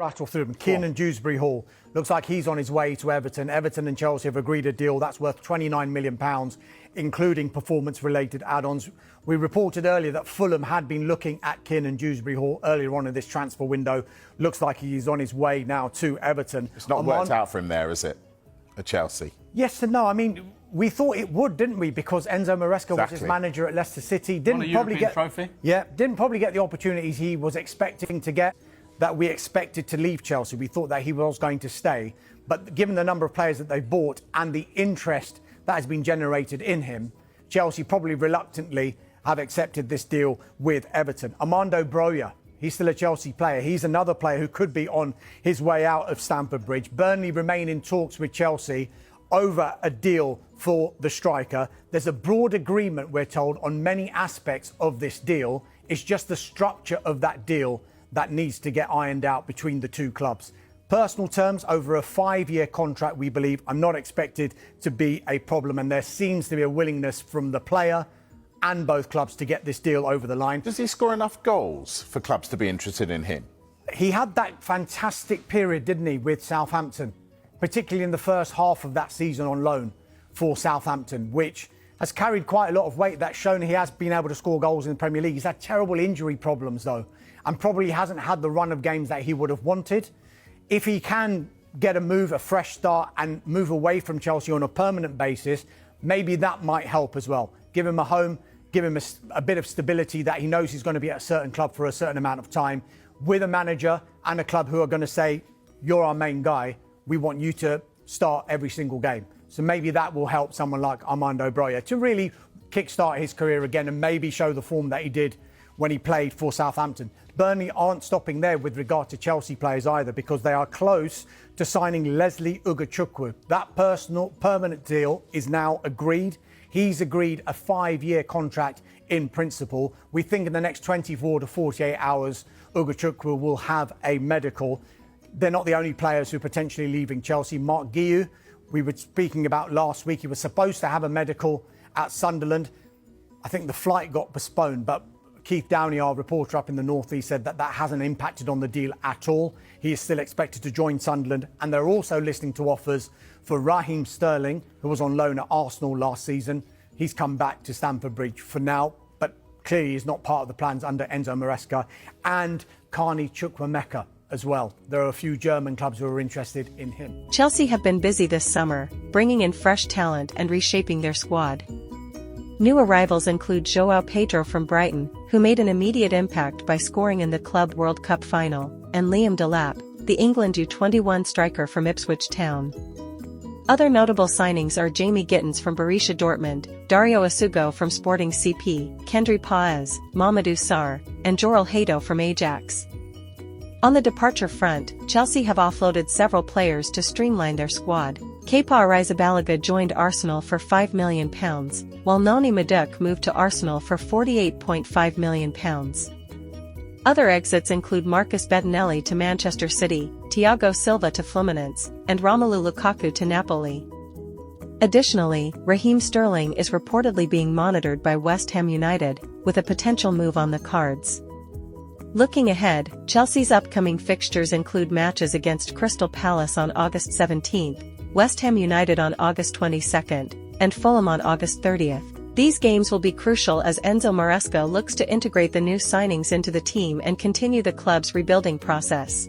Rattle through them. Kiernan Dewsbury-Hall looks like he's on his way to Everton. Everton and Chelsea have agreed a deal that's worth £29 million, including performance-related add-ons. We reported earlier that Fulham had been looking at Kiernan Dewsbury-Hall earlier on in this transfer window. Looks like he's on his way now to Everton. It's not worked out for him there, is it? At Chelsea. Yes and no. I mean, we thought it would, didn't we? Because Enzo Maresca was his manager at Leicester City. Didn't probably get the opportunities he was expecting to get, that we expected to leave Chelsea. We thought that he was going to stay. But given the number of players that they've bought and the interest that has been generated in him, Chelsea probably reluctantly have accepted this deal with Everton. Armando Broja, he's still a Chelsea player. He's another player who could be on his way out of Stamford Bridge. Burnley remain in talks with Chelsea over a deal for the striker. There's a broad agreement, we're told, on many aspects of this deal. It's just the structure of that deal that needs to get ironed out between the two clubs. Personal terms over a 5-year contract, we believe, are not expected to be a problem, and there seems to be a willingness from the player and both clubs to get this deal over the line. Does he score enough goals for clubs to be interested in him? He had that fantastic period, didn't he, with Southampton, particularly in the first half of that season on loan for Southampton, which has carried quite a lot of weight. That's shown he has been able to score goals in the Premier League. He's had terrible injury problems, though, and probably hasn't had the run of games that he would have wanted. If he can get a move, a fresh start, and move away from Chelsea on a permanent basis, maybe that might help as well. Give him a home, give him a bit of stability that he knows he's going to be at a certain club for a certain amount of time, with a manager and a club who are going to say, you're our main guy, we want you to start every single game. So maybe that will help someone like Armando Broja to really kickstart his career again and maybe show the form that he did when he played for Southampton. Burnley aren't stopping there with regard to Chelsea players either, because they are close to signing Leslie Ugachukwu. That permanent deal is now agreed. He's agreed a 5-year contract in principle. We think in the next 24 to 48 hours, Ugachukwu will have a medical. They're not the only players who are potentially leaving Chelsea. Mark Guiu, we were speaking about last week, he was supposed to have a medical at Sunderland. I think the flight got postponed, but Keith Downey, our reporter up in the North East, said that hasn't impacted on the deal at all. He is still expected to join Sunderland, and they're also listening to offers for Raheem Sterling, who was on loan at Arsenal last season. He's come back to Stamford Bridge for now, but clearly is not part of the plans under Enzo Maresca, and Carney Chukwuemeka as well. There are a few German clubs who are interested in him. Chelsea have been busy this summer, bringing in fresh talent and reshaping their squad. New arrivals include João Pedro from Brighton, who made an immediate impact by scoring in the Club World Cup final, and Liam Delap, the England U21 striker from Ipswich Town. Other notable signings are Jamie Gittins from Borussia Dortmund, Dario Asugo from Sporting CP, Kendry Páez, Mamadou Sarr, and Joral Hato from Ajax. On the departure front, Chelsea have offloaded several players to streamline their squad. Kepa Arrizabalaga joined Arsenal for £5 million, while Noni Madueke moved to Arsenal for £48.5 million. Other exits include Marcus Bettinelli to Manchester City, Thiago Silva to Fluminense, and Romelu Lukaku to Napoli. Additionally, Raheem Sterling is reportedly being monitored by West Ham United, with a potential move on the cards. Looking ahead, Chelsea's upcoming fixtures include matches against Crystal Palace on August 17th, West Ham United on August 22nd, and Fulham on August 30th. These games will be crucial as Enzo Maresca looks to integrate the new signings into the team and continue the club's rebuilding process.